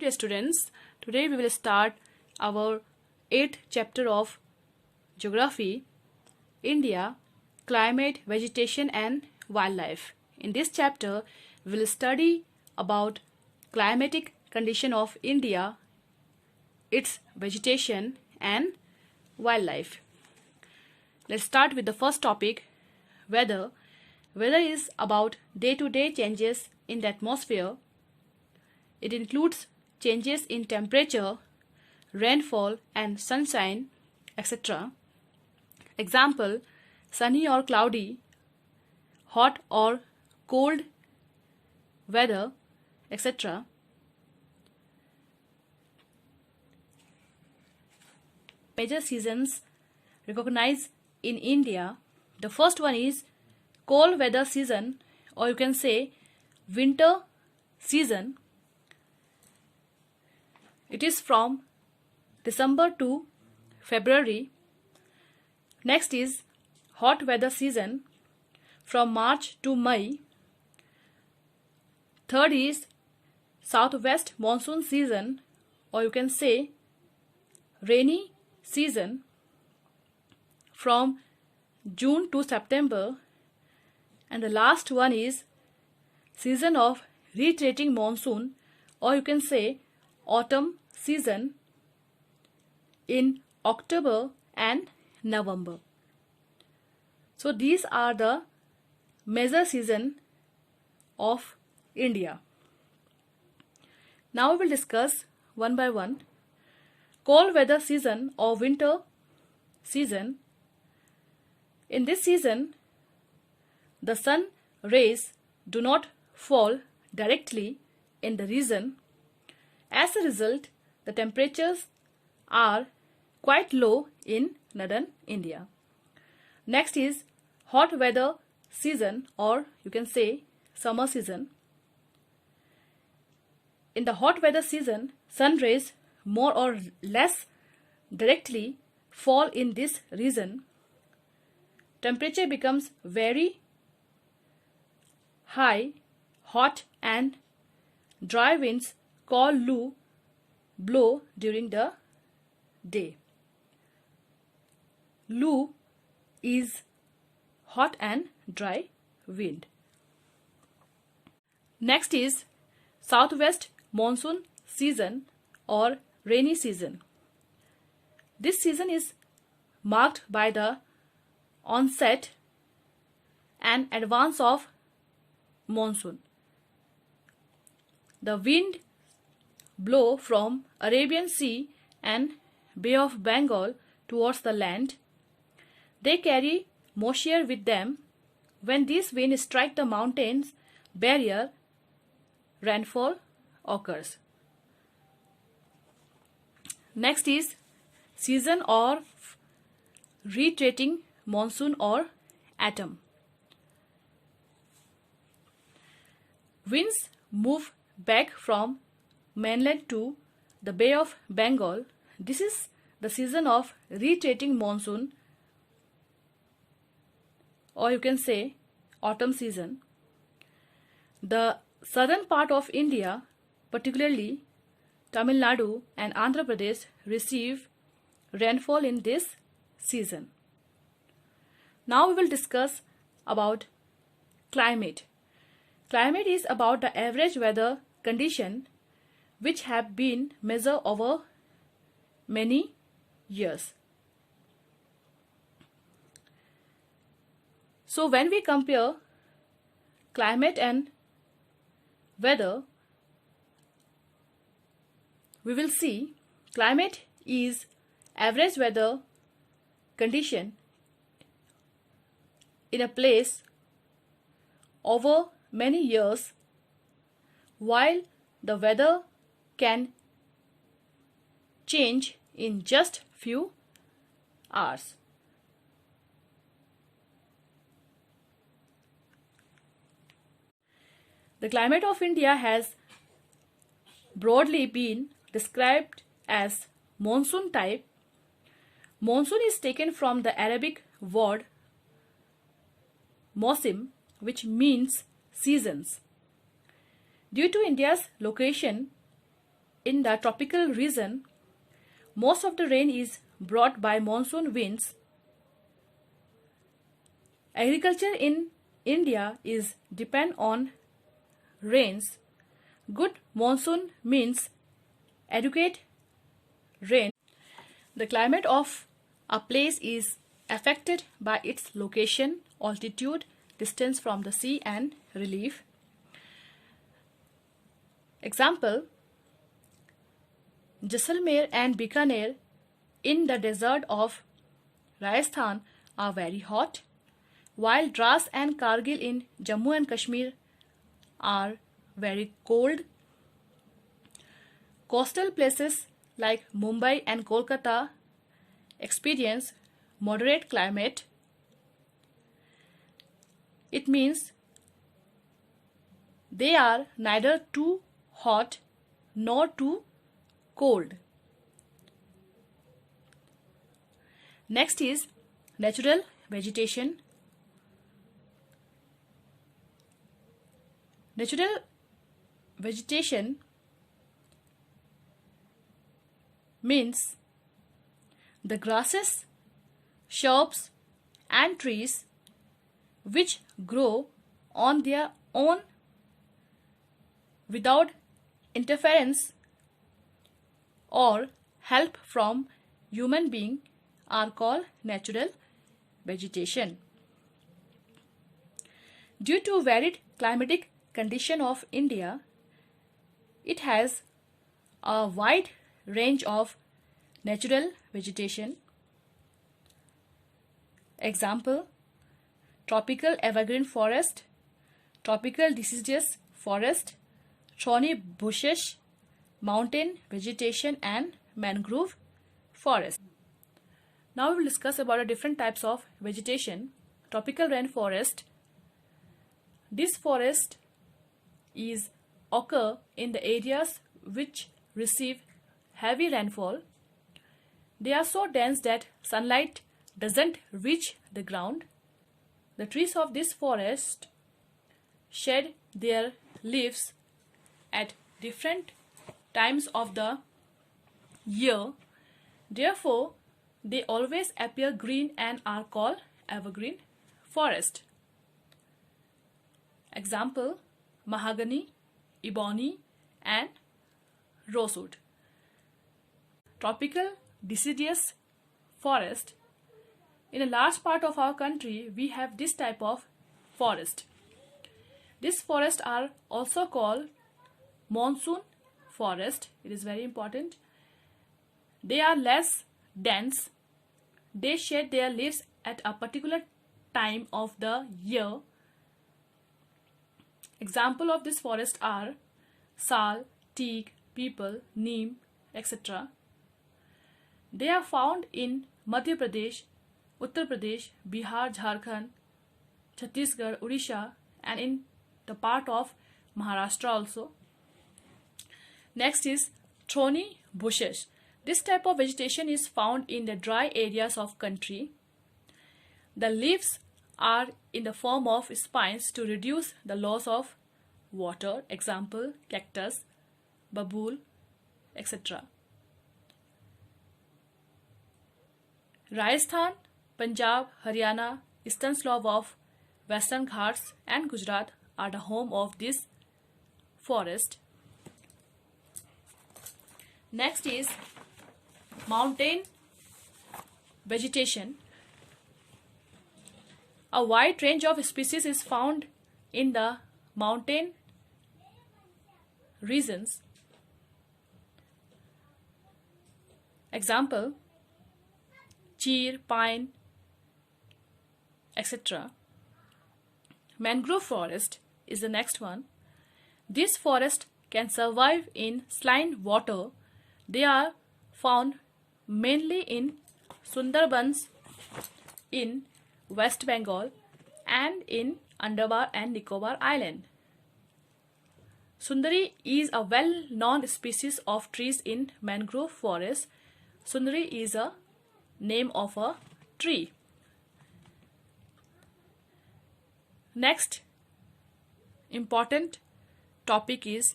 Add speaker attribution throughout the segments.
Speaker 1: dear students, today we will start our 8th chapter of Geography, India, Climate, Vegetation and Wildlife. In this chapter, we will study about climatic condition of India, its vegetation and wildlife. Let's start with the first topic, weather. Weather is about day-to-day changes in the atmosphere. It includes changes in temperature, rainfall and sunshine, etc. Example, sunny or cloudy, hot or cold weather, etc. Major seasons recognized in India. The first one is cold weather season, or you can say winter season. It is from December to February. Next is hot weather season from March to May. Third is southwest monsoon season, or you can say rainy season from June to September. And the last one is season of retreating monsoon, or you can say autumn season in October and November. So these are the major seasons of India. Now we will discuss one by one. Cold weather season or winter season. In this season, the sun rays do not fall directly in the region. As a result, the temperatures are quite low in northern India. Next is hot weather season, or you can say summer season. In the hot weather season, sun rays more or less directly fall in this region. Temperature becomes very high, hot and dry winds called Lu blow during the day. Lu is hot and dry wind. Next is southwest monsoon season or rainy season. This season is marked by the onset and advance of monsoon. The wind blow from Arabian Sea and Bay of Bengal towards the land. They carry moisture with them. When these winds strike the mountains barrier, rainfall occurs. Next is season of retreating monsoon or autumn. Winds move back from mainland to the Bay of Bengal. This is the season of retreating monsoon, or you can say autumn season. The southern part of India, particularly Tamil Nadu and Andhra Pradesh, receive rainfall in this season. Now we will discuss about climate. Climate is about the average weather condition which have been measured over many years. So when we compare climate and weather, we will see climate is average weather condition in a place over many years, while the weather can change in just few hours. The climate of India has broadly been described as monsoon type. Monsoon is taken from the Arabic word mausim, which means seasons. Due to India's location in the tropical region, most of the rain is brought by monsoon winds. Agriculture in India is depend on rains. Good monsoon means adequate rain. The climate of a place is affected by its location, altitude, distance from the sea and relief. Example, Jaisalmer and Bikaner in the desert of Rajasthan are very hot, while Dras and Kargil in Jammu and Kashmir are very cold. Coastal places like Mumbai and Kolkata experience moderate climate. It means they are neither too hot nor too cold. Next is natural vegetation. Natural vegetation means the grasses, shrubs and trees which grow on their own without interference or help from human being are called natural vegetation. Due to varied climatic condition of India, it has a wide range of natural vegetation. Example, tropical evergreen forest, tropical deciduous forest, thorny bushes, mountain vegetation and mangrove forest. Now we will discuss about the different types of vegetation. Tropical rainforest. This forest is occur in the areas which receive heavy rainfall. They are so dense that sunlight doesn't reach the ground. The trees of this forest shed their leaves at different times of the year. Therefore, they always appear green and are called evergreen forest. Example, mahogany, ebony and rosewood. Tropical deciduous forest. In a large part of our country, we have this type of forest. These forests are also called monsoon forest. It is very important. They are less dense. They shed their leaves at a particular time of the year. Example of this forest are sal, teak, peepal, neem, etc. They are found in Madhya Pradesh, Uttar Pradesh, Bihar, Jharkhand, Chhattisgarh, Odisha and in the part of Maharashtra also. Next is thorny bushes. This type of vegetation is found in the dry areas of country. The leaves are in the form of spines to reduce the loss of water. Example, cactus, babool, etc. Rajasthan, Punjab, Haryana, eastern slope of Western Ghats and Gujarat are the home of this forest. Next is mountain vegetation. A wide range of species is found in the mountain regions. Example, cheer, pine, etc. Mangrove forest is the next one. This forest can survive in saline water. They are found mainly in Sundarbans in West Bengal and in Andaman and Nicobar Island. Sundari is a well-known species of trees in mangrove forest. Sundari is a name of a tree. Next important topic is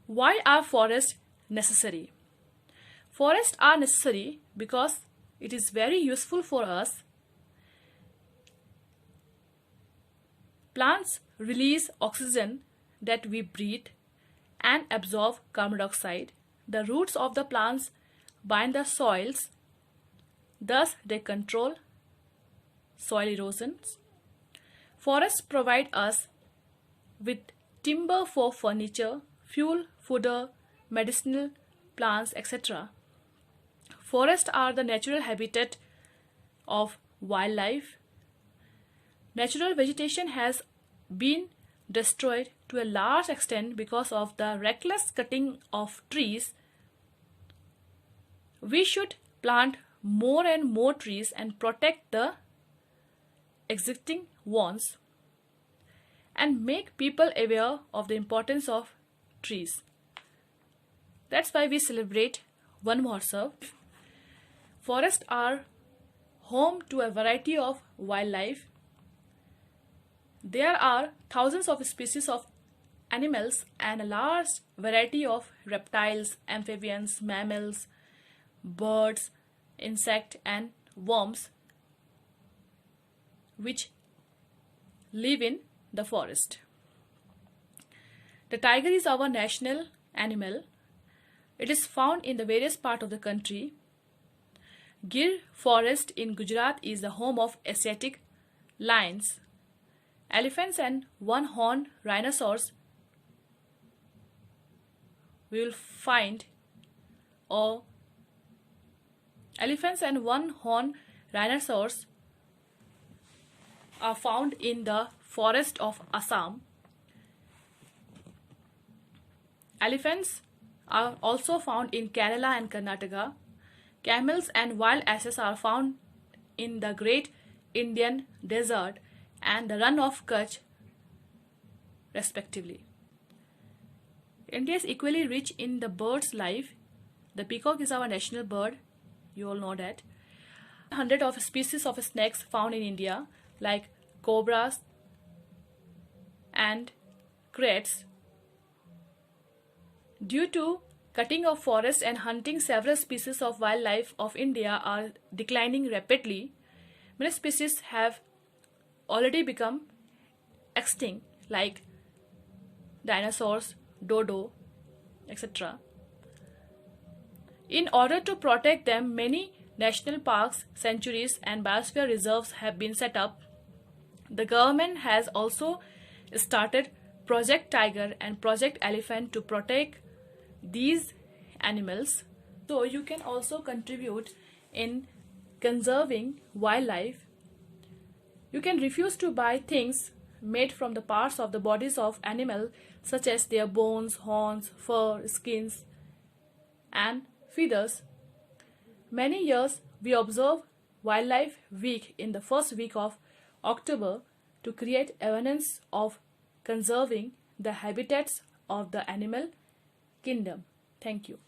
Speaker 1: Why are forests necessary? Forests are necessary because it is very useful for us. Plants release oxygen that we breathe and absorb carbon dioxide. The roots of the plants bind the soils, thus they control soil erosions. Forests provide us with timber for furniture, fuel, fodder, medicinal plants, etc. Forests are the natural habitat of wildlife. Natural vegetation has been destroyed to a large extent because of the reckless cutting of trees. We should plant more and more trees and protect the existing ones and make people aware of the importance of trees. That's why we celebrate Van Mahotsav. Forests are home to a variety of wildlife. There are thousands of species of animals and a large variety of reptiles, amphibians, mammals, birds, insects and worms which live in the forest. The tiger is our national animal. It is found in the various parts of the country. Gir forest in Gujarat is the home of Asiatic lions. Elephants and one-horned rhinoceros we will find, or elephants and one-horned rhinoceros are found in the forest of Assam. Elephants are also found in Kerala and Karnataka. Camels and wild asses are found in the Great Indian Desert and the Run of Kutch, respectively. India is equally rich in the bird's life. The peacock is our national bird. You all know that. Hundreds of species of snakes found in India, like cobras and kraits. Due to cutting of forests and hunting, several species of wildlife of India are declining rapidly. Many species have already become extinct, like dinosaurs, dodo, etc. In order to protect them, many national parks, sanctuaries and biosphere reserves have been set up. The government has also started Project Tiger and Project Elephant to protect these animals. So you can also contribute in conserving wildlife. You can refuse to buy things made from the parts of the bodies of animals such as their bones, horns, fur, skins and feathers. Many years we observe Wildlife Week in the first week of October to create awareness of conserving the habitats of the animal kingdom. Thank you.